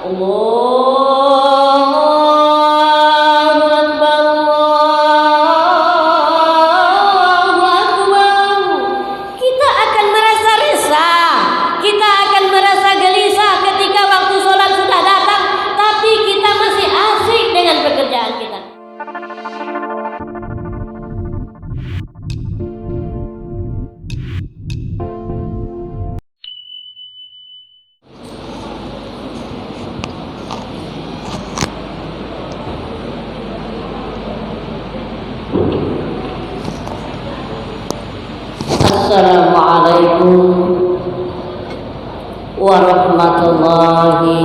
Allahu Akbar, Allahu Akbar. Kita akan merasa resah, kita akan merasa gelisah ketika waktu sholat sudah datang, tapi kita masih asik dengan pekerjaan kita. Assalamualaikum warahmatullahi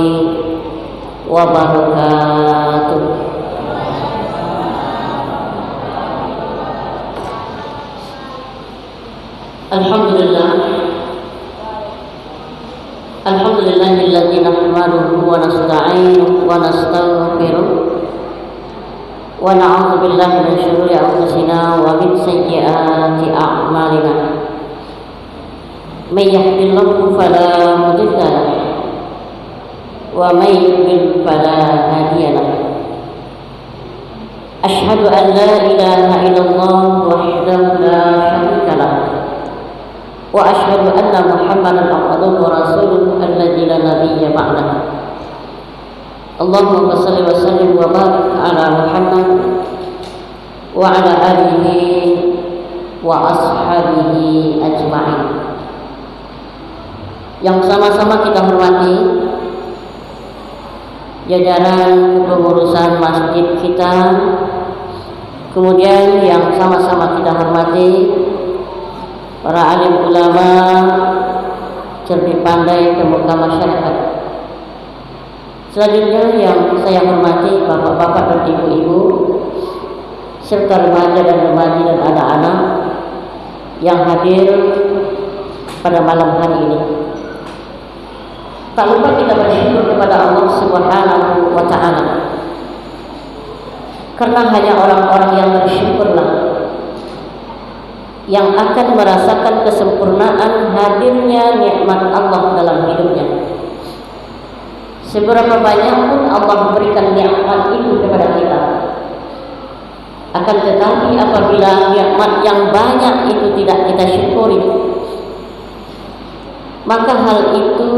wabarakatuh. Alhamdulillahilladzi nahmaduhu wa nasta'inuhu wa nastaghfiruh wa na'udzu billahi min syururi anfusina wa min sayyiati a'malina. May yahdihillahu fala mudilla lahu wa may yudlil fala hadiya lahu. Asyhadu an la ilaha illallah wahdahu la syarika lahu wa asyhadu anna Muhammadan abduhu wa rasuluhu alladzi la nabiyya ba'dahu. Allahumma shalli wa sallim wa barik ala Muhammad wa ala alihi wa ashabihi ajma'in. Yang sama-sama kita hormati jajaran kepengurusan masjid kita, kemudian yang sama-sama kita hormati para alim ulama, cerdik pandai pemuka masyarakat. Selanjutnya yang saya hormati bapak-bapak dan ibu-ibu serta remaja dan remaja dan anak-anak yang hadir pada malam hari ini. Tak lupa kita bersyukur kepada Allah Subhanahu wa ta'ala, karena hanya orang-orang yang bersyukurlah yang akan merasakan kesempurnaan hadirnya nikmat Allah dalam hidupnya. Seberapa banyak pun Allah berikan nikmat itu kepada kita, akan tetapi apabila nikmat yang banyak itu tidak kita syukuri, maka hal itu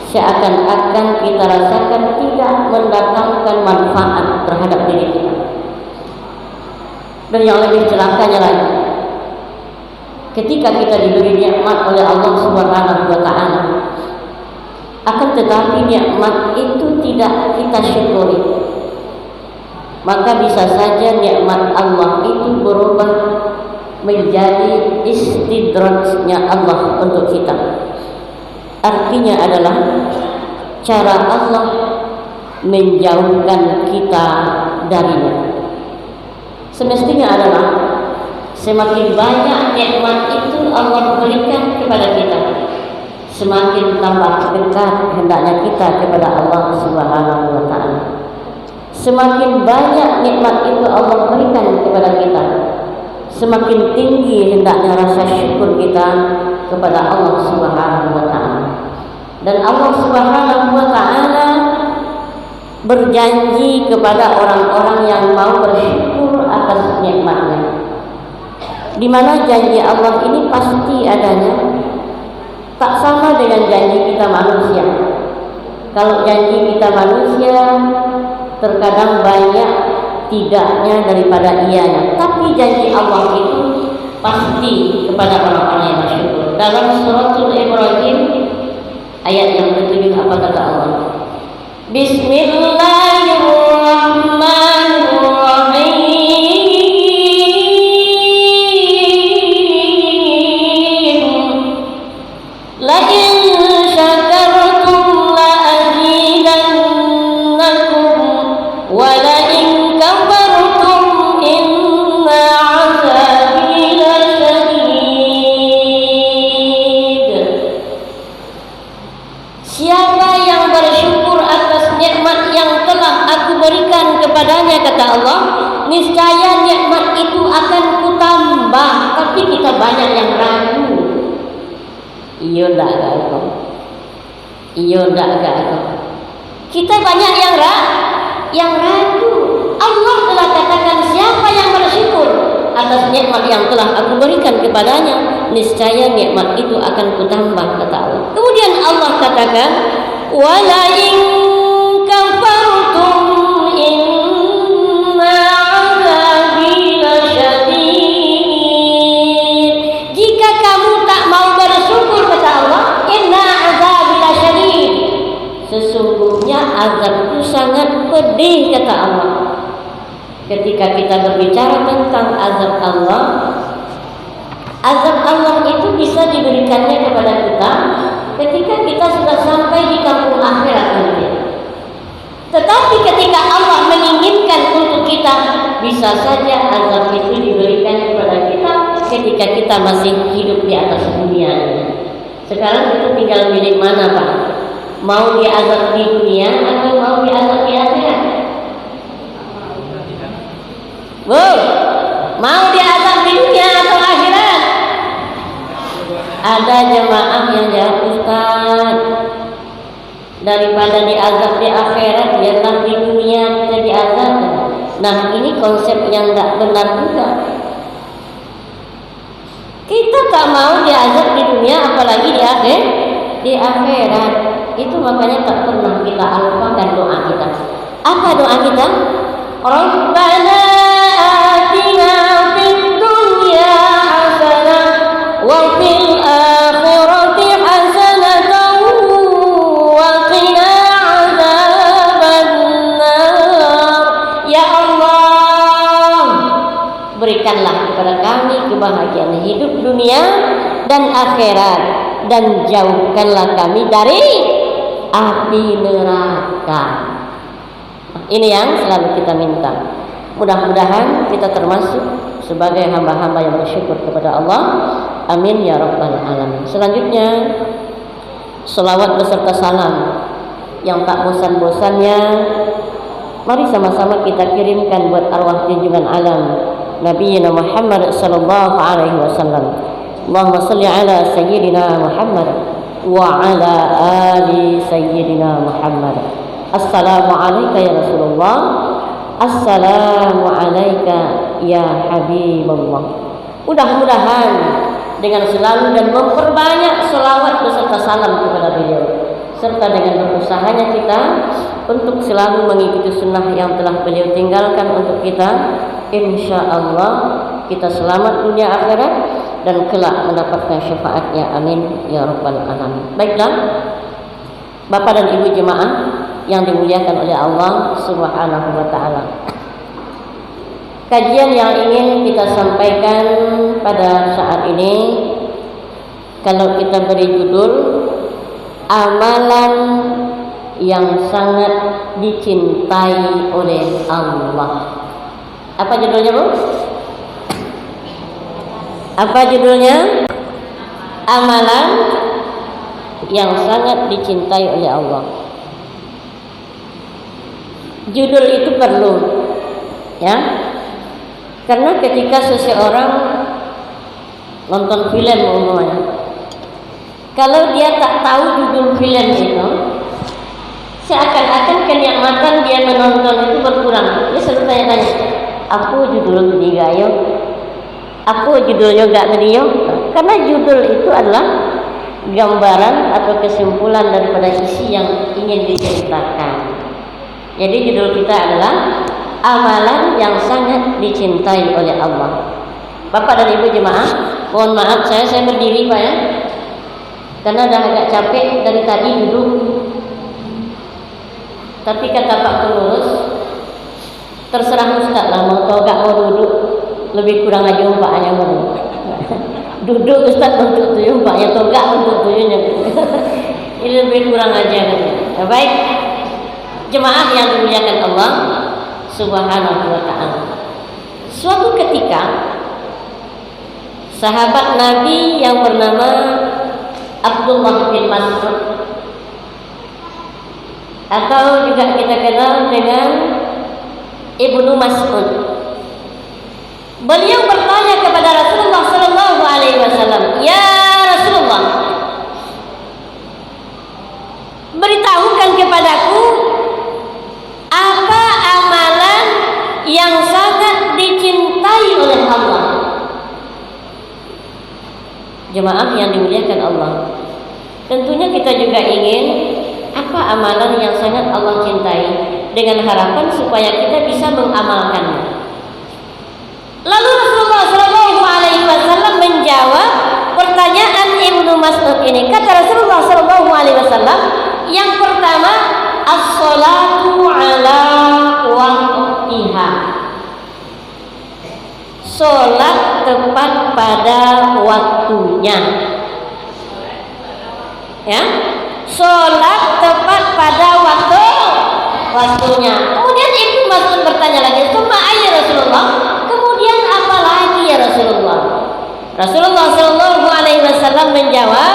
seakan-akan kita rasakan tidak mendatangkan manfaat terhadap diri kita. Dan yang lebih celakanya lagi, ketika kita diberi nikmat oleh Allah Subhanahu wa ta'ala, akan tetapi nikmat itu tidak kita syukuri, maka bisa saja nikmat Allah itu berubah menjadi istidrajnya Allah untuk kita. Artinya adalah cara Allah menjauhkan kita darinya. Semestinya adalah semakin banyak nikmat itu Allah berikan kepada kita, semakin tambah dekat hendaknya kita kepada Allah Subhanahu wa ta'ala. Semakin banyak nikmat itu Allah berikan kepada kita, semakin tinggi hendaknya rasa syukur kita kepada Allah Subhanahu wa ta'ala. Dan Allah Subhanahu wa ta'ala berjanji kepada orang-orang yang mau bersyukur atas nikmatnya, di mana janji Allah ini pasti adanya, tak sama dengan janji kita manusia. Kalau janji kita manusia terkadang banyak tidaknya daripada iyanya, tapi janji Allah itu pasti kepada orang-orang yang bersyukur. Dalam suratul Ibrahim ayat yang ke-7 apa kata Allah? Bismillahirrahmanirrahim. La in syakartum la azidannakum wa la in kafartum inna 'adzabi lasyadid. Siapa yang bersyukur atas nikmat yang telah aku berikan kepadanya, kata Allah, niscaya nikmat itu akan kutambah. Tapi kita banyak yang ragu. Iya ndak kau? Iya ndak kau? Kita banyak yang ragu. Allah telah katakan, siapa yang bersyukur atas nikmat yang telah aku berikan kepadanya, niscaya nikmat itu akan kutambah, kata Allah. Kemudian Allah katakan, wala in kafartum inna azabi lasyadid. Jika kamu tak mau bersyukur, kata Allah, inna azabi lasyadid, sesungguhnya azabku sangat pedih, kata Allah. Ketika kita berbicara tentang azab Allah itu bisa diberikannya kepada kita ketika kita sudah sampai di kampung akhirat nanti. Tetapi ketika Allah menginginkan untuk kita, bisa saja azab itu diberikan kepada kita ketika kita masih hidup di atas dunia ini. Sekarang itu tinggal milih mana, Pak? Mau diazab di dunia atau mau diazab di akhirat? Mau diazab di dunia atau akhirat? Ada jemaah yang jawab, Ustaz, daripada diazab di akhirat, biarlah di dunia kita diazab. Nah, ini konsep yang tidak benar juga. Kita tak mau diazab di dunia, apalagi di akhirat. Itu makanya tak pernah kita lupakan doa kita. Apa doa kita? Rabbana atina fid dunya hasanah wa fil akhirati hasanatan wa qina adzabannar. Ya Allah, berikanlah kepada kami kebahagiaan hidup dunia dan akhirat, dan jauhkanlah kami dari api neraka. Ini yang selalu kita minta. Mudah-mudahan kita termasuk sebagai hamba-hamba yang bersyukur kepada Allah. Amin ya rabbal alamin. Selanjutnya, selawat beserta salam yang tak bosan-bosannya mari sama-sama kita kirimkan buat arwah junjungan alam Nabi Muhammad sallallahu alaihi wasallam. Allahumma shalli ala sayyidina Muhammad wa ala ali sayyidina Muhammad. Assalamu alayka ya Rasulullah, assalamu alayka ya Habibullah. Mudah-mudahan dengan selalu dan memperbanyak selawat beserta salam kepada beliau, serta dengan berusahanya kita untuk selalu mengikuti sunnah yang telah beliau tinggalkan untuk kita, insya Allah kita selamat dunia akhirat dan kelak mendapatkan syafaatnya. Amin ya rabbal alamin. Baiklah, Bapak dan Ibu jemaah yang dimuliakan oleh Allah Subhanahu wa taala. Kajian yang ingin kita sampaikan pada saat ini, kalau kita beri judul amalan yang sangat dicintai oleh Allah. Apa judulnya, Bu? Apa judulnya? Amalan yang sangat dicintai oleh Allah. Judul itu perlu, ya, karena ketika seseorang nonton film umumnya, kalau dia tak tahu judul film itu, seakan-akan kenikmatan dia menonton itu berkurang. Dia selalu tanya-tanya, apa judul ini gayo? Apa judulnya gak tadi yo? Karena judul itu adalah gambaran atau kesimpulan daripada isi yang ingin diceritakan. Jadi judul kita adalah amalan yang sangat dicintai oleh Allah. Bapak dan Ibu jemaah, mohon maaf saya berdiri Pak ya, karena dah agak capek dari tadi duduk. Tapi kata Pak Pengurus, terserah Ustaz lah mau togak mau duduk, lebih kurang aja umpaknya mau duduk Ustaz untuk tujuh, umpaknya togak untuk tujuhnya. Ini lebih kurang aja. Ya, baik. Jemaah yang dimuliakan Allah Subhanahu wa ta'ala, suatu ketika sahabat Nabi yang bernama Abdullah bin Mas'ud, atau juga kita kenal dengan Ibnu Mas'ud, beliau bertanya kepada Rasulullah sallallahu alaihi wasallam, "Ya Rasulullah, beritahukan kepadaku Jemaah yang dimuliakan Allah, tentunya kita juga ingin apa amalan yang sangat Allah cintai, dengan harapan supaya kita bisa mengamalkannya. Lalu Rasulullah SAW menjawab pertanyaan Ibnu Mas'ud ini. Kata Rasulullah SAW, yang pertama, as-salatu ala waqtiha. Salat tepat pada waktunya. Ya, salat tepat pada waktunya. Kemudian Ibnu Mas'ud bertanya lagi, "Summa ayya Rasulullah?" Kemudian apa lagi ya Rasulullah? Rasulullah SAW menjawab,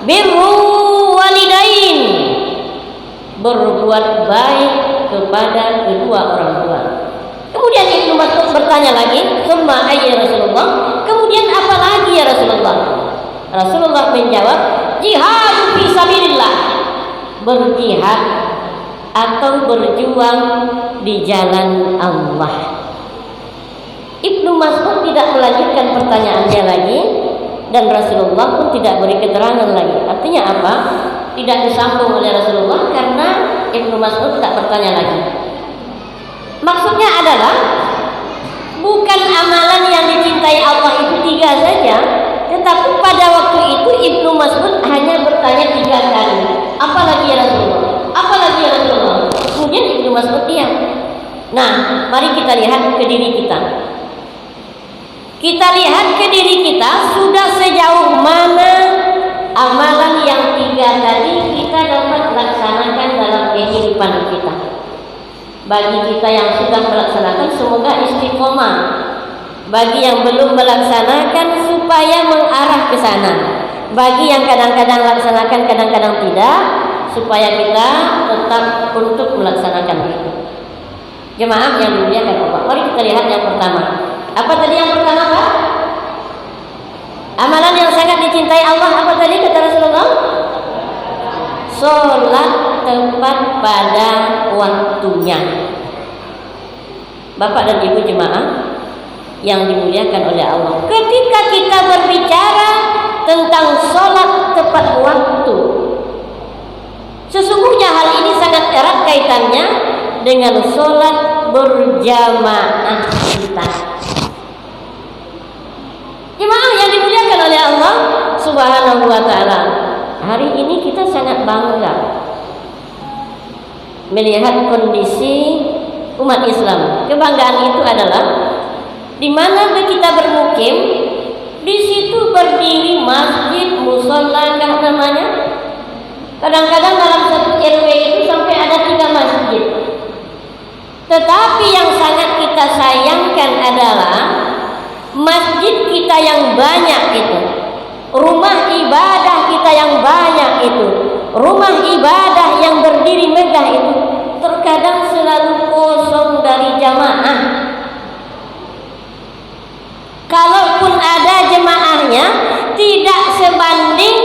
"Birru walidain." Berbuat baik kepada kedua orang tua. Kemudian Ibnu Mas'ud bertanya lagi, "Summa ayya Rasulullah?" Kemudian apa lagi ya Rasulullah? Rasulullah menjawab, "Jihad fi sabilillah." Berjihad atau berjuang di jalan Allah. Ibnu Mas'ud tidak melanjutkan pertanyaannya lagi, dan Rasulullah pun tidak beri keterangan lagi. Artinya apa? Tidak disambung oleh Rasulullah karena Ibnu Mas'ud tak bertanya lagi. Maksudnya adalah bukan amalan yang dicintai Allah itu 3 saja, tetapi pada waktu itu Ibnu Mas'ud hanya bertanya 3 kali. Apa lagi ya Rasulullah? Apa lagi ya Rasulullah? Kemudian Ibnu Mas'ud diam. Nah, mari kita lihat ke diri kita. Kita lihat ke diri kita, sudah sejauh mana amalan yang 3 tadi kita dapat laksanakan dalam kehidupan kita. Bagi kita yang sudah melaksanakan, semoga istiqomah. Bagi yang belum melaksanakan, supaya mengarah ke sana. Bagi yang kadang-kadang laksanakan, kadang-kadang tidak, supaya kita tetap untuk melaksanakan itu. Jemaah yang dimuliakan Allah, mari kita lihat yang pertama. Apa tadi yang pertama, Pak? Amalan yang sangat dicintai Allah apa tadi kata Rasulullah? Sholat tepat pada waktunya. Bapak dan Ibu jemaah yang dimuliakan oleh Allah, ketika kita berbicara tentang sholat tepat waktu, sesungguhnya hal ini sangat erat kaitannya dengan sholat berjamaah kita. Jemaah yang dimuliakan oleh Allah Subhanahu wa ta'ala, hari ini kita sangat bangga melihat kondisi umat Islam. Kebanggaan itu adalah di mana kita bermukim, di situ berdiri masjid, musola namanya. Kadang-kadang dalam satu RW itu sampai ada 3 masjid. Tetapi yang sangat kita sayangkan adalah masjid kita yang banyak itu, rumah ibadah kita yang banyak itu, rumah ibadah yang berdiri megah itu terkadang selalu kosong dari jamaah. Kalaupun ada jemaahnya, tidak sebanding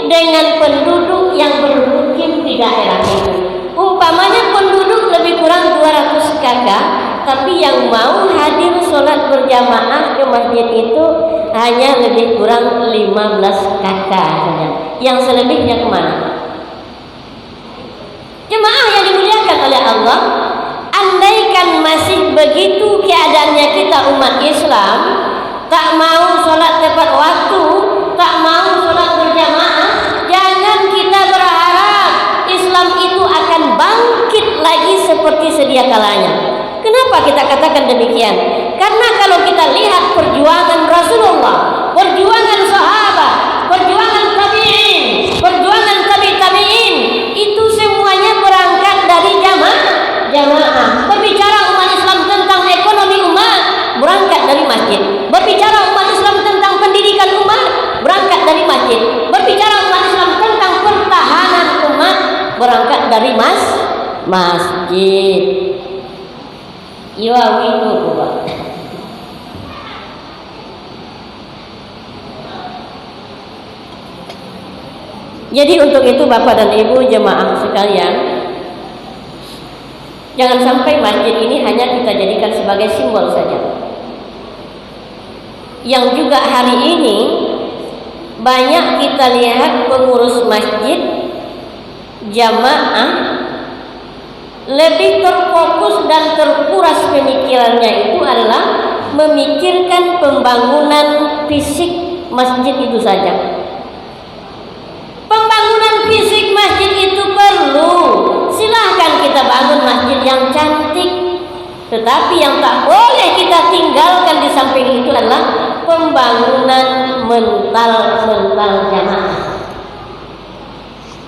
dengan penduduk yang bermukim di daerah itu. Umpamanya penduduk lebih kurang 200 kakak, tapi yang mau hadir sholat berjamaah ke masjid itu hanya lebih kurang 15 kakak saja. Yang selebihnya kemana? Jemaah yang dimuliakan oleh Allah, andaikan masih begitu keadaannya kita umat Islam, tak mau sholat tepat waktu, tak mau sholat berjamaah, jangan kita berharap Islam itu akan bangkit lagi seperti sedia kalanya. Kenapa kita katakan demikian? Karena kalau kita lihat perjuangan Rasulullah, perjuangan sahabat, perjuangan tabi'in, perjuangan tabi'in, itu semuanya berangkat dari jamaah. Berbicara umat Islam tentang ekonomi umat, berangkat dari masjid. Berbicara umat Islam tentang pendidikan umat, berangkat dari masjid. Berbicara umat Islam tentang pertahanan umat, berangkat dari masjid. Iya itu Pak. Jadi untuk itu Bapak dan Ibu jemaah sekalian, jangan sampai masjid ini hanya kita jadikan sebagai simbol saja. Yang juga hari ini banyak kita lihat pengurus masjid jamaah lebih terfokus dan terkuras pemikirannya itu adalah memikirkan pembangunan fisik masjid itu saja. Pembangunan fisik masjid itu perlu. Silahkan kita bangun masjid yang cantik, tetapi yang tak boleh kita tinggalkan di samping itu adalah pembangunan mental jamaah.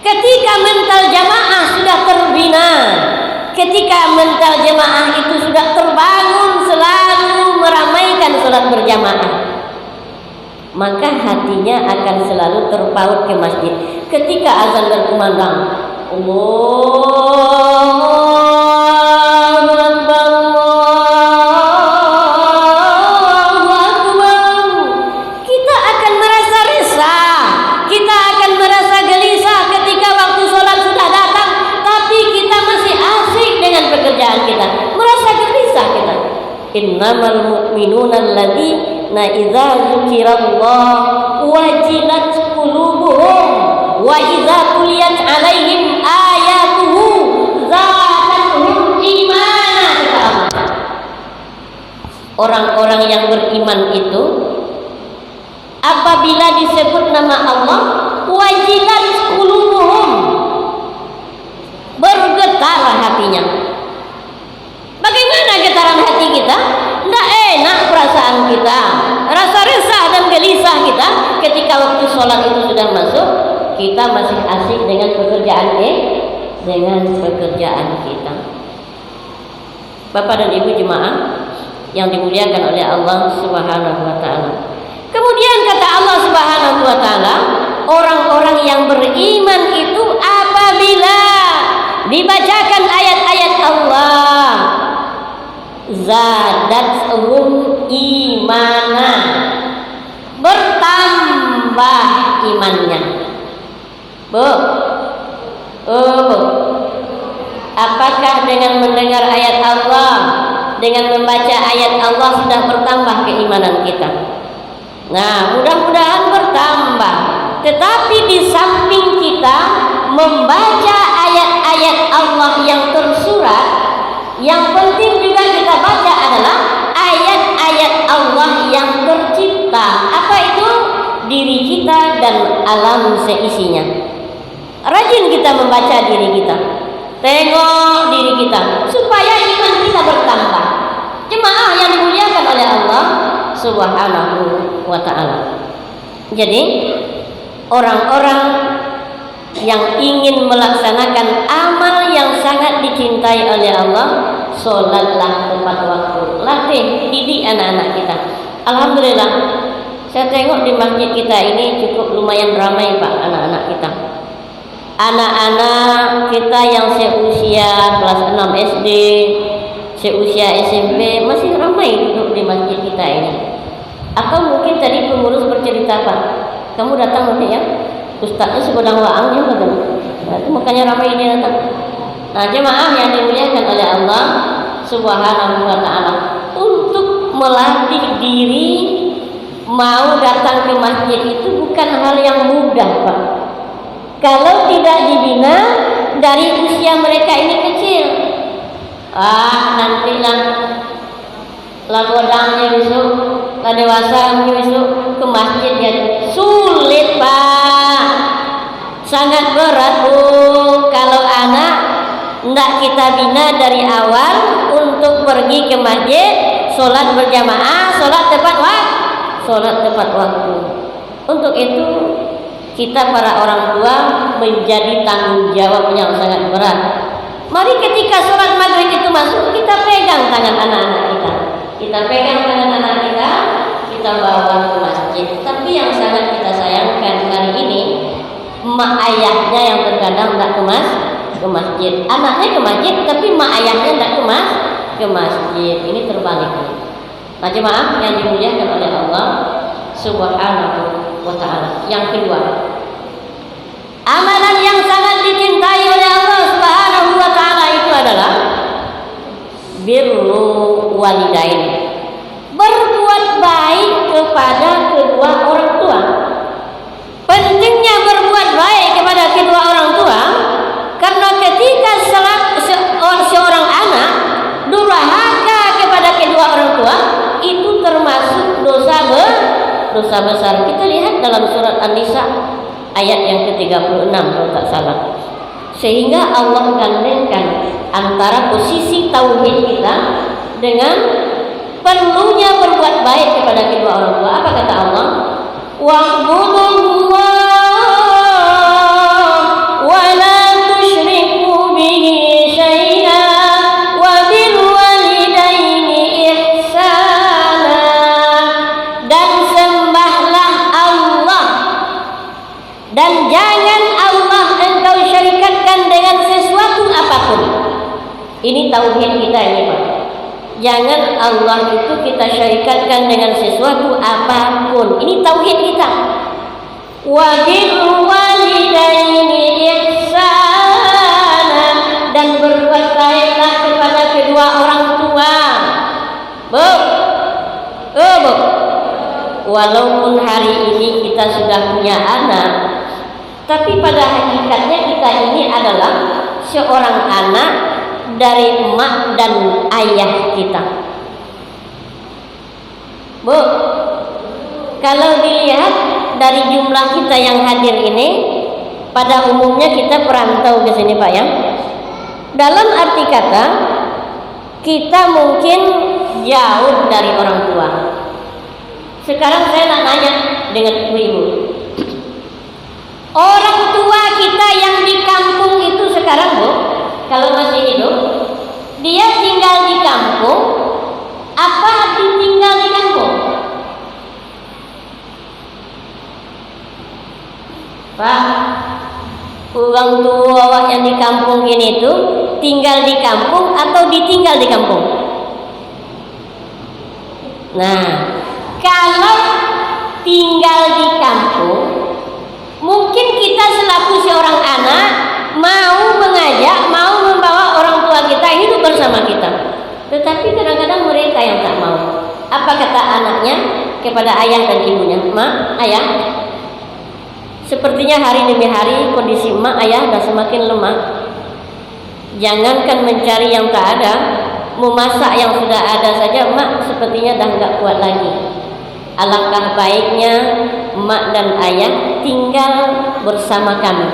Ketika mental jamaah sudah terbina, ketika mental jamaah itu sudah terbangun selalu meramaikan sholat berjamaah, maka hatinya akan selalu terpaut ke masjid. Ketika azan berkumandang, Allahu Akbar, Allahu Akbar, kita akan merasa resah, kita akan merasa gelisah ketika waktu sholat sudah datang, tapi kita masih asik dengan pekerjaan kita, merasa gelisah kita. Innamal mu'minuna alladzina idza dzukirallah wajilat qulubuhum wa idza tuliyat alaihim ayatuhu zadatuhum imana. Orang-orang yang beriman itu apabila disebut nama Allah wajilat qulubuhum, bergetar hatinya. Bagaimana getaran hati kita? Tidak enak perasaan kita, rasa resah dan gelisah kita ketika waktu sholat itu sudah masuk, kita masih asik dengan pekerjaan kita. Bapak dan Ibu jemaah yang dimuliakan oleh Allah Subhanahu wa taala. Kemudian kata Allah Subhanahu wa taala, orang-orang yang beriman itu apabila dibacakan ayat-ayat Allah, zadathum imana, bertambah imannya. Bu, apakah dengan mendengar ayat Allah, dengan membaca ayat Allah sudah bertambah keimanan kita? Nah, mudah-mudahan bertambah. Tetapi di samping kita membaca ayat-ayat Allah yang tersurat, yang penting juga kita baca adalah ayat-ayat Allah yang tercipta. Apa itu? Diri kita dan alam seisinya. Rajin kita membaca diri kita, tengok diri kita, supaya iman kita bertambah. Jemaah yang dimuliakan oleh Allah Subhanahu wa ta'ala. Jadi orang-orang yang ingin melaksanakan amal yang sangat dicintai oleh Allah, sholatlah tepat waktu. Latih, didik anak-anak kita. Alhamdulillah, saya tengok di masjid kita ini cukup lumayan ramai Pak, anak-anak kita. Anak-anak kita yang seusia kelas 6 SD, seusia SMP masih ramai duduk di masjid kita ini. Atau mungkin tadi pengurus bercerita Pak, kamu datang nanti ya, ustaznya sebodang waangnya betul. Nah, itu makanya ramai ini datang. Nah, jemaah yang dimuliakan oleh Allah Subhanahu wa ta'ala, untuk melatih diri mau datang ke masjid itu bukan hal yang mudah Pak. Kalau tidak dibina dari usia mereka ini kecil, nantilah lagodangnya besok, lah dewasa besok ke masjid ya sulit Pak, sangat berat Bu. Kalau anak tidak kita bina dari awal untuk pergi ke masjid, sholat berjamaah, sholat tepat waktu. Untuk itu kita para orang tua menjadi tanggung jawab yang sangat berat. Mari ketika sholat maghrib itu masuk, kita pegang tangan anak-anak kita. Kita pegang tangan anak kita, kita bawa ke masjid. Tapi yang sangat kita sayangkan hari ini, emak ayahnya yang terkadang tidak ke masjid. Anaknya ke masjid, tapi emak ayahnya tidak ke masjid. Ini terbalik. Nah, jemaah yang dimuliakan oleh Allah Subhanahu wa ta'ala. Yang kedua, amalan yang sangat dicintai oleh Allah Subhanahu wa ta'ala itu adalah birru walidain, berbuat baik kepada kedua orang tua. dosa besar. Kita lihat dalam surat An-Nisa ayat yang ke-36 kalau tak salah. Sehingga Allah gandengkan antara posisi tauhid kita dengan perlunya berbuat baik kepada kedua orang tua. Apa kata Allah? Wa'budullah wa la tusyriku bihi syai'an wa bil walidaini ihsana. Dan sembahlah Allah dan jangan Allah engkau syarikatkan dengan sesuatu apapun. Ini tauhid kita ini, Pak. Jangan Allah itu kita syarikatkan dengan sesuatu apapun. Ini tauhid kita. Wa bil walidaini ihsana, dan berbuat baiklah kepada kedua orang tua. Bu. Bu. Walaupun hari ini kita sudah punya anak, tapi pada hakikatnya kita ini adalah seorang anak dari emak dan ayah kita. Bu, kalau dilihat dari jumlah kita yang hadir ini, pada umumnya kita perantau ke sini, Pak ya. Dalam arti kata, kita mungkin jauh dari orang tua. Sekarang saya nak nanya dengan ibu-ibu, orang tua kita yang di kampung itu sekarang, Bu, kalau masih hidup, dia tinggal di kampung apa ditinggal di kampung? Pak, orang tua yang di kampung ini tuh tinggal di kampung atau ditinggal di kampung? Nah, kalau tinggal di kampung, mungkin kita selaku seorang anak mau mengajak, mau membawa orang tua kita hidup bersama kita. Tetapi kadang-kadang mereka yang tak mau. Apa kata anaknya kepada ayah dan ibunya? Mak, ayah, sepertinya hari demi hari kondisi emak ayah dah semakin lemah. Jangankan mencari yang tak ada, memasak yang sudah ada saja emak sepertinya dah enggak kuat lagi. Alangkah baiknya emak dan ayah tinggal bersama kami.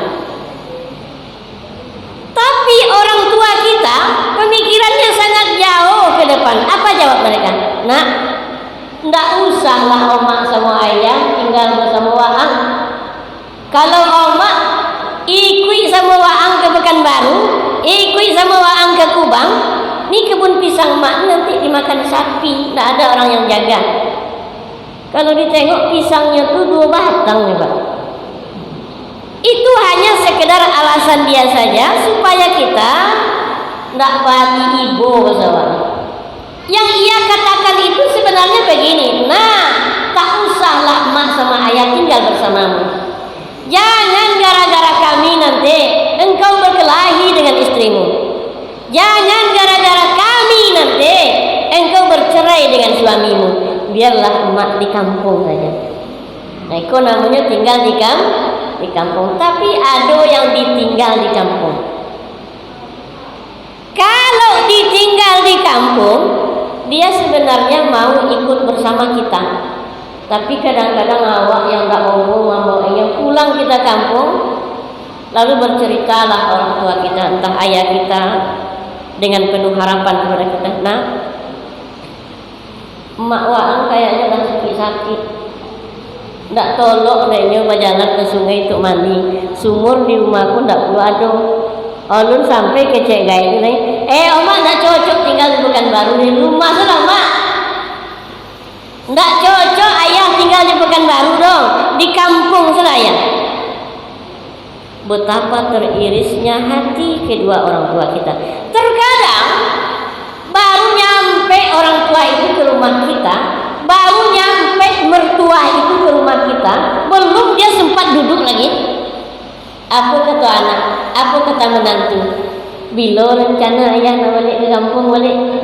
Tapi orang tua kita pemikirannya sangat jauh ke depan. Apa jawab mereka? Nak, ndak usahlah omak sama ayah tinggal bersama Waang. Kalau omak ikut sama Waang ke Pekanbaru, ikut sama Waang ke Kubang, ni kebun pisang mak nanti dimakan sapi, ndak ada orang yang jaga. Kalau ditengok pisangnya tuh 2 batang ya, Pak. Itu hanya sekedar alasan dia saja supaya kita tidak pati ibu bersama. Yang ia katakan itu sebenarnya begini, nah, tak usahlah mak sama ayah tinggal bersamamu. Jangan gara-gara kami nanti engkau berkelahi dengan istrimu. Jangan gara-gara kami nanti engkau bercerai dengan suamimu. Biarlah emak di kampung saja. Nah, itu namanya tinggal di kampung. Tapi ada yang ditinggal di kampung. Kalau ditinggal di kampung, dia sebenarnya mau ikut bersama kita. Tapi kadang-kadang awak yang tak mau ingin pulang kita kampung, lalu berceritalah orang tua kita, entah ayah kita, dengan penuh harapan kepada kita. Nah, emak Waang kayaknya dah sakit. Ndak tolok dia berjalan ke sungai untuk mandi. Sumur di rumah pun ndak perlu ada. Alun sampai ke cek gaya ni. Omak ndak cocok tinggal di Pekanbaru, di rumah sudah mak. Ndak cocok ayah tinggal di Pekanbaru dong, di kampung saya. Betapa teririsnya hati kedua orang tua kita. Terkadang baru nyampe orang tua itu ke rumah kita, baru nyampe mertua itu ke rumah kita, belum dia sempat duduk lagi. Apa kata anak, apa kata menantu? Bila rencana ayah nak balik ke kampung balik?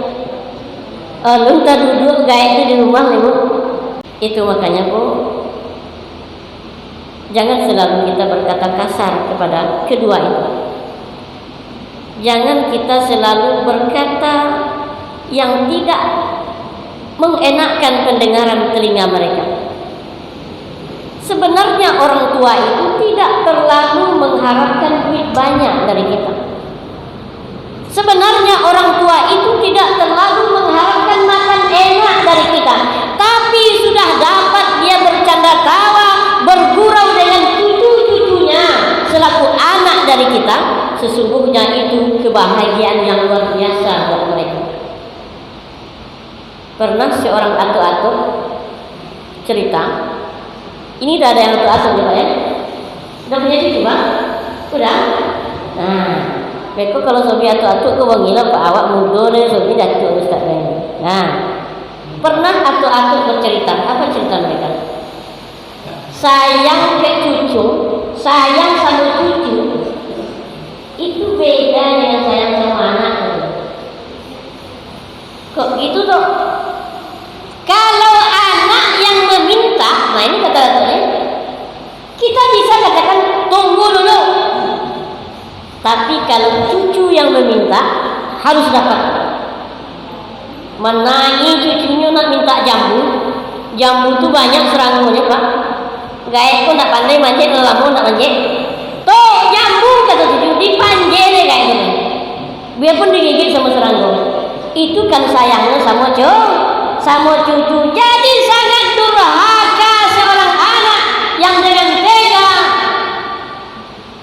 Lu tak duduk gaya itu di rumah ni, Bu. Itu makanya, Bu, jangan selalu kita berkata kasar kepada kedua itu. Jangan kita selalu berkata yang tidak mengenakkan pendengaran telinga mereka. Sebenarnya orang tua itu tidak terlalu mengharapkan duit banyak dari kita. Sebenarnya orang tua itu tidak terlalu mengharapkan makan enak dari kita. Tapi sudah dapat dia bercanda tawa, bergurau dengan cucu-cucunya selaku anak dari kita, sesungguhnya itu kebahagiaan yang luar biasa buat mereka. Pernah seorang atuk-atuk cerita, ini udah ada yang atuk-atuk ya Pak ya? Udah punya cucu Pak? Udah? Nah, mereka kalau sobi atuk-atuk ke wangilah Pak awak muda nih, sobi datuk Ustaz ini. Nah, pernah atuk-atuk bercerita, apa cerita mereka? Sayang ke cucu, sayang sama cucu, itu beda dengan sayang sama anak. Kok gitu tuh? Kalau anak yang meminta, nah ini kata-katanya, kita bisa katakan tunggu dulu. Tapi kalau cucu yang meminta, harus dapat. Menangi cucunya nak minta jambu, jambu itu banyak seranggonya Pak. Gaya kok nak pandai manjat, lama nak manjat. Tuh jambu kata cucu, dipanjat deh kayak gitu. Biarpun digigit sama serangga. Itu kan sayangnya sama cucu. Jadi sangat durhaka seorang anak yang dengan tega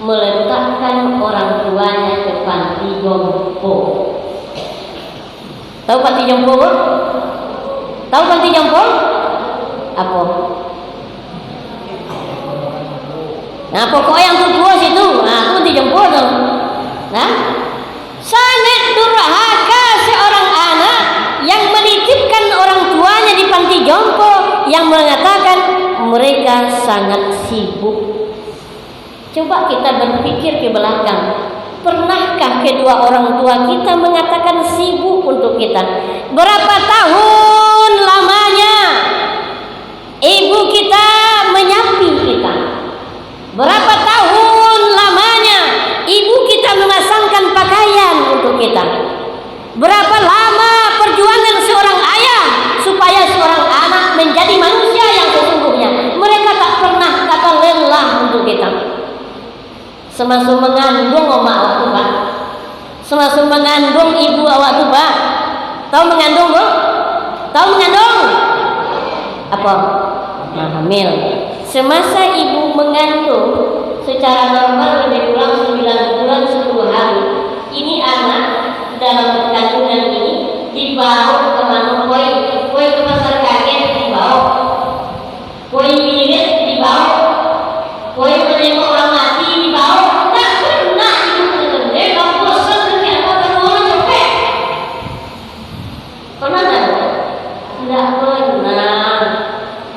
meletakkan orang tuanya ke panti jompo. Tahu panti jompo? Tahu panti jompo? Apa? Nah pokoknya yang tua situ, nah itu panti jompo tuh. Nah, sangat durhaka seorang anak yang menitipkan orang tuanya di panti jompo, yang mengatakan mereka sangat sibuk. Coba kita berpikir ke belakang, pernahkah kedua orang tua kita mengatakan sibuk untuk kita? Berapa tahun lamanya ibu kita menyapi kita? Berapa tahun lamanya ibu kita memasangkan pakaian untuk kita? Berapa lama perjuangan seorang ayah supaya seorang anak menjadi manusia yang sesungguhnya? Mereka tak pernah kata lelah untuk kita. Semasa mengandung omak awak tu Pak, semasa mengandung ibu awak tu Pak, tahu mengandung Bu? Tahu mengandung? Apa? Nah, hamil. Semasa ibu mengandung secara normal lebih kurang 9 bulan 10 hari. Ini anak dalam kandungan ini dibawa kemana? Koi ke pasar kaget dibawa, koi milik dibawa, koi menengok orang mati dibawa. Tak pernah ibu terkendali kalau bosan dengan apa orang capek. Pernah tak? Tidak pernah.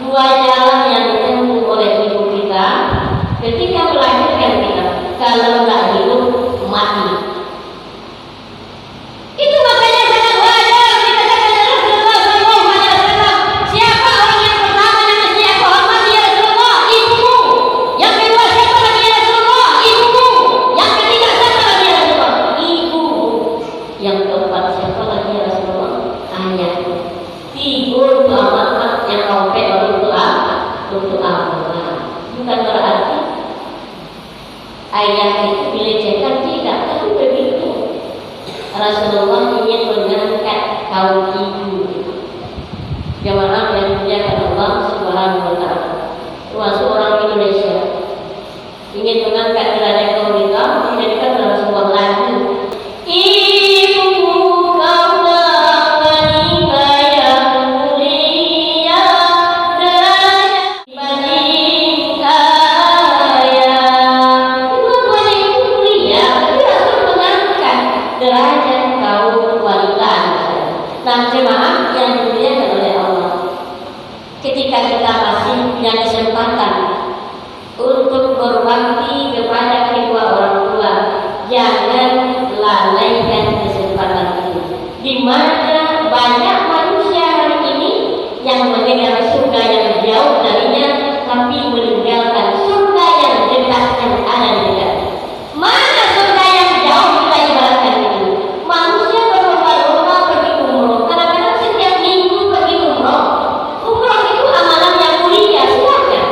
Dua jalan yang ditempuh oleh ibu kita ketika melahirkan kita, kalau tak hidup mati. Itu makanya sangat wajar dikatakan Rasulullah SAW. Siapa orang yang pertama yang mesti aku hormati ya Rasulullah? Ibumu. Yang kedua siapa lagi ya Rasulullah? Ibumu. Yang ketiga siapa lagi ya Rasulullah? Ibu. Yang keempat siapa lagi ya Rasulullah? Ayah. Tiga amat yang kau baru untuk Allah. Bukan berarti ayah itu dilecehkan, tidak, tapi begitu. Rasulullah ingin mengangkat kaum ibu. Jamaah yang dimuliakan Allah Subhanahu wa taala. Termasuk orang Indonesia ingin mengangkat derajat kaum kita, dijadikan dalam sebuah lagu. Ibu kaulah wanita yang mulia, derajat dibanding ayah. Dua-duanya itu mulia, tapi Rasul mengangkat derajat kaum wanita. Nah, jemaah yang dimuliakan oleh Allah, ketika kita masih punya kesempatan untuk berbakti kepada kedua orang tua, jangan lalaikan kesempatan itu. Di mana banyak manusia hari ini yang mengejar surga yang jauh darinya, tapi meninggalkan surga yang dekat yang ada di dekat. Mana surga yang jauh kita ibaratkan itu? Manusia berlomba-lomba pergi umroh. Kadang-kadang setiap minggu pergi umroh. Umroh itu amalan yang mulia, silakan.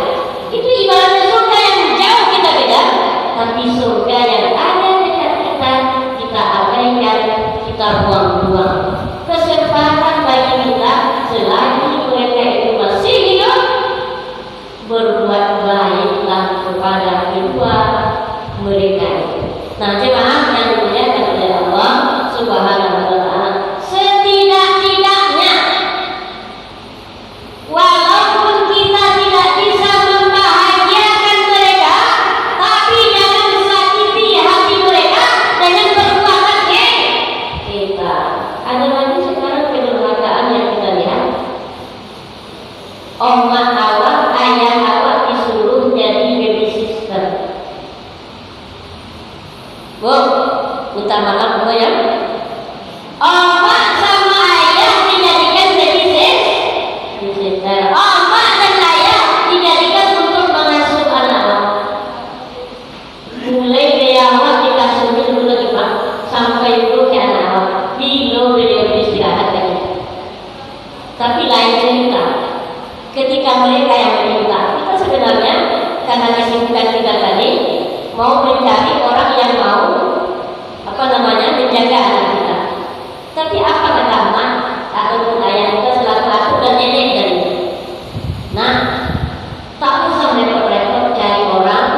kita buang-buang. Kesempatan bagi kita selagi mereka itu masih hidup, berbuat baiklah kepada kedua mereka itu. Nah, jemaah yang dimuliakan oleh Allah Subhanahu wa Ta'ala, setidak-tidaknya walaupun kita tidak bisa membahagiakan mereka, tapi jangan sakiti hati mereka dengan perbuatan kita. Ada lagi sekarang kedurhakaan yang kita lihat. Oma awak, ayah awak disuruh jadi baby sister. Bu, minta maaf Bu ya. Oma sama ayah dijadikan baby sister. Oma dan ayah dijadikan untuk mengasuh anak. Mulai dari awal dikasih dulu lagi Pak, sampai itu ke anak. Bilo beliau istirahat lagi. Tapi lain cerita. Ketika mereka yang meminta, kita sebenarnya karena kesibukan kita tadi mau mencari orang yang mau menjaga anak kita. Tapi apa kata mak ataupun ayah kita selaku aku dan nenek dari? Nah, tak usah repot-repot cari orang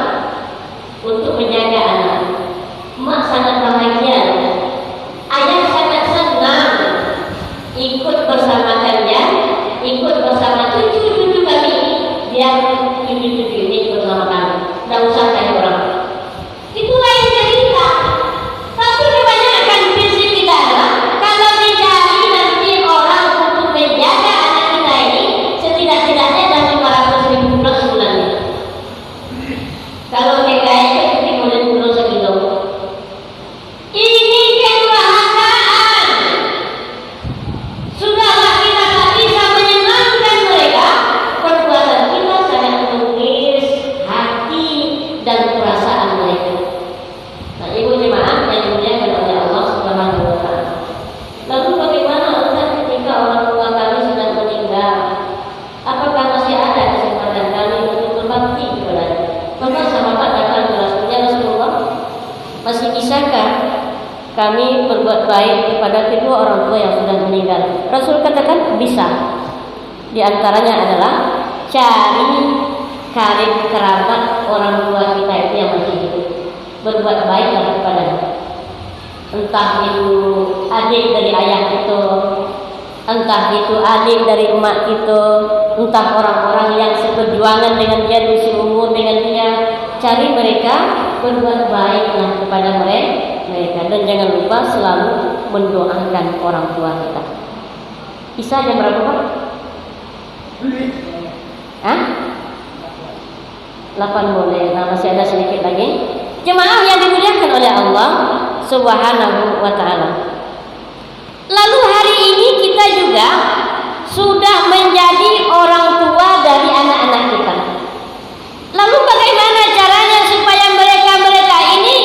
untuk menjaga anak. Mak sangat bahagia, ayah sangat senang ikut bersama kalian, ikut bersama cucu-cucu kami, biar cucu-cucu ini ikut bersama kami. Tidak usah cari orang. Itu lain cerita. Tapi kebanyakan prinsip kita adalah kalau dicari nanti orang untuk menjaga anak kita ini, setidak-tidaknya dan 500.000 plus sebulannya. Kalau TKI itu boleh turun sekilo. Ini kedurhakaan. Sudahlah kita tak bisa menyenangkan mereka, perbuatan kita sangat mengiris hati dan perasaan mereka. Nah, ibu jemaah yang dimuliakan oleh Allah Subhanahu wa Ta'ala. Lalu bagaimana Ustaz ketika orang tua kami sudah meninggal? Apakah masih ada kesempatan kami untuk berbakti kepadanya? Maka sahabat datang ke Rasulullah, Rasulullah, masih bisakah kami berbuat baik kepada kedua orang tua yang sudah meninggal? Rasul katakan bisa. Di antaranya adalah cari karib kerabat orang tua kita itu yang masih hidup. Berbuat baiklah kepadanya. Entah itu adik dari ayah itu, entah itu adik dari emak itu, entah orang-orang yang seperjuangan dengan dia, seumur dengan dia, cari mereka, berbuat baiklah kepada mereka, dan jangan lupa selalu mendoakan orang tua kita. Bisa jam berapa Pak? 8 boleh. Nah, masih ada sedikit lagi. Jemaah yang dimuliakan oleh Allah Subhanahu wa Ta'ala. Lalu hari ini kita juga sudah menjadi orang tua dari anak-anak kita. Lalu bagaimana caranya supaya mereka ini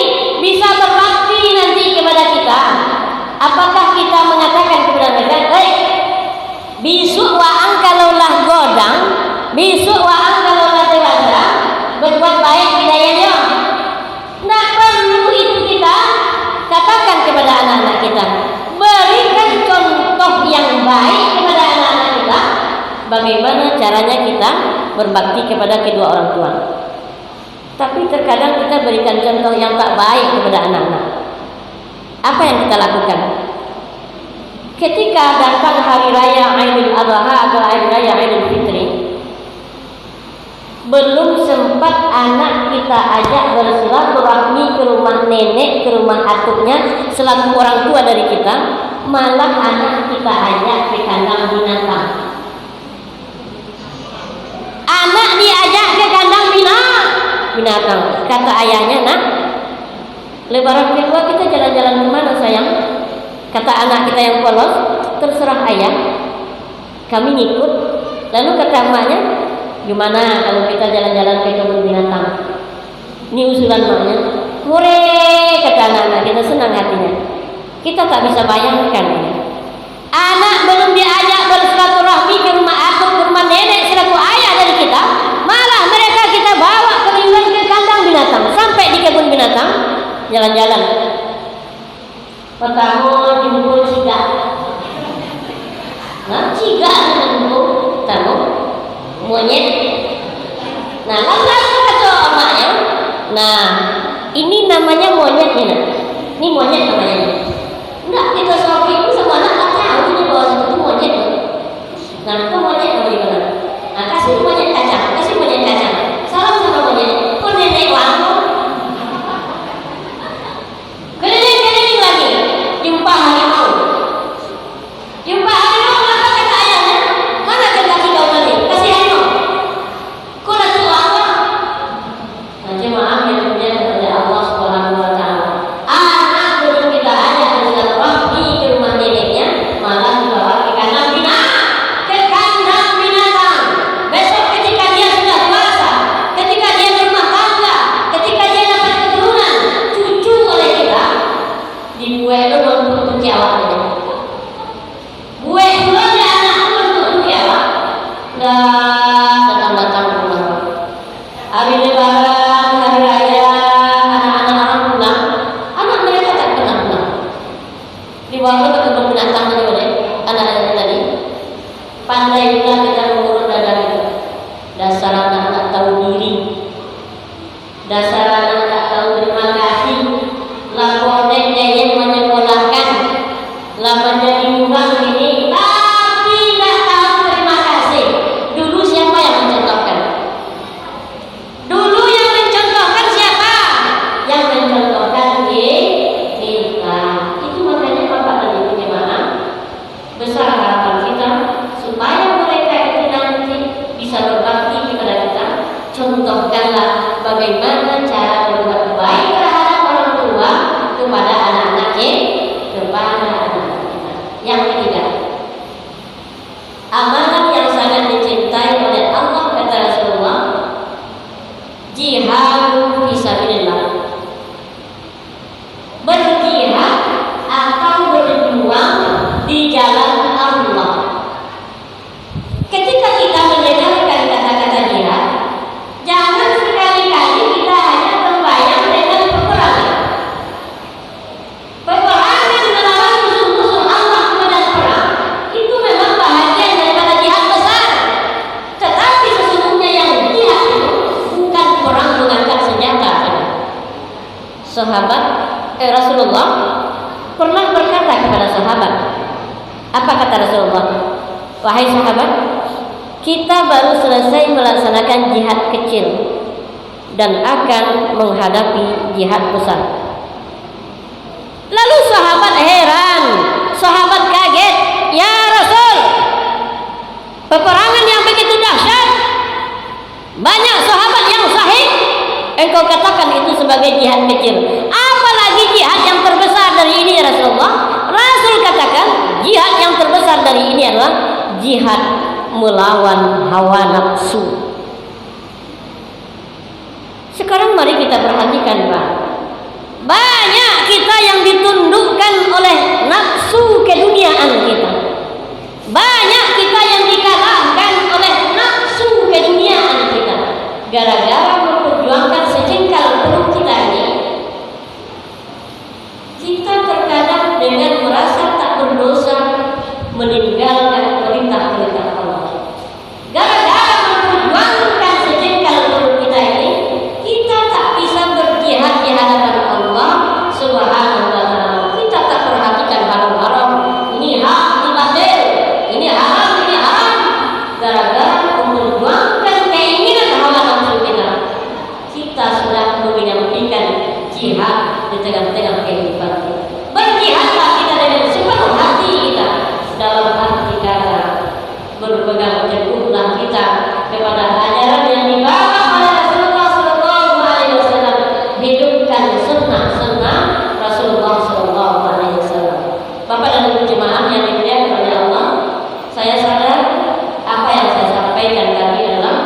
bisa berbakti nanti kepada kita? Apakah kita mengatakan kepada mereka, besok waang kalaulah godang, besok waang kalaulah dewasa, berbuat baik hidayahnya? Tidak perlu itu kita katakan kepada anak-anak kita. Berikan contoh yang baik kepada anak-anak kita. Bagaimana caranya kita berbakti kepada kedua orang tua. Tapi terkadang kita berikan contoh yang tak baik kepada anak-anak. Apa yang kita lakukan? Ketika datang hari raya Aidil Adha atau hari raya Aidil Fitri, belum sempat anak kita ajak bersilaturahmi ke rumah nenek, ke rumah atuknya selaku orang tua dari kita, malah anak kita ajak ke kandang binatang. Anak diajak ke kandang binatang. Kata ayahnya, nak, lebaran kedua kita jalan-jalan kemana sayang? Kata anak kita yang polos, terserah ayah, kami ngikut. Lalu kata emaknya, gimana kalau kita jalan-jalan ke kebun binatang? Ini usulan maknya. Hore, kata anak-anak kita, senang hatinya. Kita tak bisa bayangkan ini. Anak belum diajak bersilaturahmi ke rumah aku, ke rumah nenek selaku ayah dari kita, malah mereka kita bawa keliling ke kandang binatang, sampai di kebun binatang jalan-jalan. Pertama jemput ciga. Nah, ciga jemput tamu monyet. Nah, langsung kata emaknya. Nah, ini namanya monyet nih. Ini monyet namanya. Enggak, kita sopi itu sama anak tak tahu ini bahwa itu monyet. Nah, itu monyet apa gimana? Nah, kasih monyet kacang, kasih monyet kacang. Salam sama monyet. Kok nenek wangu? Keliling-keliling lagi. Jumpa harimau. Jumpa harimau, apa kata ayahnya? Mana kaki kau tadi? Kasih harimau. Kau dah tua apa? Nah, jemaah yang kemudian kepada Allah Subhanahu Wa Taala. Anak belum kita ajak bersilaturahmi ke rumah neneknya, malah dibawa ke kandang binatang. Ke kandang binatang. Besok ketika dia sudah dewasa, ketika dia berumah tangga, ketika dia dapat keturunan, cucu oleh kita, dibuat dulu untuk jawabnya. Buat dulu anak untuk jawab. Datang rumah. Hari Lebaran, hari raya, anak-anak orang pulang, anak mereka tak pernah pulang. Dibawa ke kebun binatang tadi oleh anak-anak tadi. Pandai juga kita mengurut dada kita. Dasar anak tak tahu diri. Dasar anak tak tahu terima kasih. Laporan yang menyekolahkan, lah menjadi orang ini, tapi tak tahu terima kasih. Dulu siapa yang mencontohkan? Dulu yang mencontohkan siapa? Yang mencontohkan kita. Itu makanya Bapak dan Ibu jemaah, besar harapan kita supaya mereka itu nanti bisa berbakti kepada kita. Contohkanlah bagaimana cara berbuat baik terhadap orang tua kepada anak-anak kepada anak-anak kita. Yang ketiga, amalan yang sangat dicintai oleh Allah kata Rasulullah, jihad fisabilillah. Berjihad atau berjuang di jalan Allah. Ketika kita mendengarkan kata-kata jihad, jangan sekali-kali kita hanya terbayang dengan peperangan. Peperangan melawan musuh-musuh Allah ke medan perang itu memang bahagian daripada jihad besar. Tetapi sesungguhnya yang jihad itu bukan perang mengangkat senjata. Rasulullah pernah berkata kepada sahabat, apa kata Rasulullah? Wahai sahabat, kita baru selesai melaksanakan jihad kecil dan akan menghadapi jihad besar. Lalu sahabat heran, sahabat kaget, ya Rasul, peperangan yang begitu dahsyat, banyak sahabat yang sahih, engkau katakan itu sebagai jihad kecil. Apalagi jihad yang terbesar dari ini ya Rasulullah? Rasul katakan jihad yang terbesar dari ini adalah jihad melawan hawa nafsu. Sekarang mari kita perhatikan Pak, banyak kita yang ditundukkan oleh nafsu keduniaan kita. Banyak kita yang dikalahkan oleh nafsu keduniaan kita. Gara-gara memperjuangkan sejengkal perut kita ini, kita terkadang dengan merasa tak berdosa meninggalkan perintah-perintah Allah. Gara-gara memperjuangkan sejengkal perut kita ini, kita tak bisa berjihad di hadapan Allah Subhanahu wa Ta'ala. Kita tak perhatikan haram-haram. Ini hak, ini batil. Ini haram, ini haram. Gara-gara memperjuangkan keinginan hawa nafsu kita, kita sudah menyampaikan jihad di tengah-tengah kehidupan kita. Berjihadlah kita dengan sepenuh hati kita. Dalam arti kata, berpegang teguhlah kita kepada ajaran yang dibawa oleh Rasulullah Sallallahu Alaihi Wasallam. Hidupkan sunnah-sunnah Rasulullah Sallallahu Alaihi Wasallam. Bapak dan Ibu jemaah yang dimuliakan oleh Allah, saya sadar apa yang saya sampaikan tadi adalah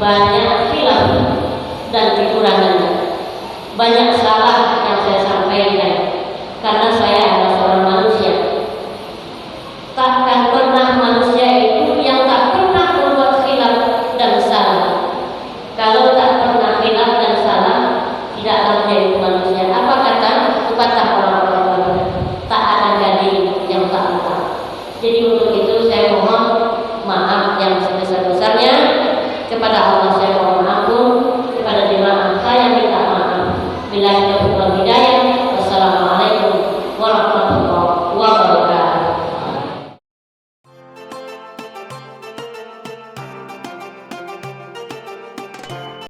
banyak khilaf dan kekurangannya. Banyak salah yang saya sampaikan karena saya adalah seorang manusia. Takkan pernah manusia itu yang tak pernah membuat khilaf dan salah. Kalau tak pernah khilaf dan salah, tidak akan menjadi manusia. Apa kata pepatah orang-orang? Tak Bismillahirrahmanirrahim.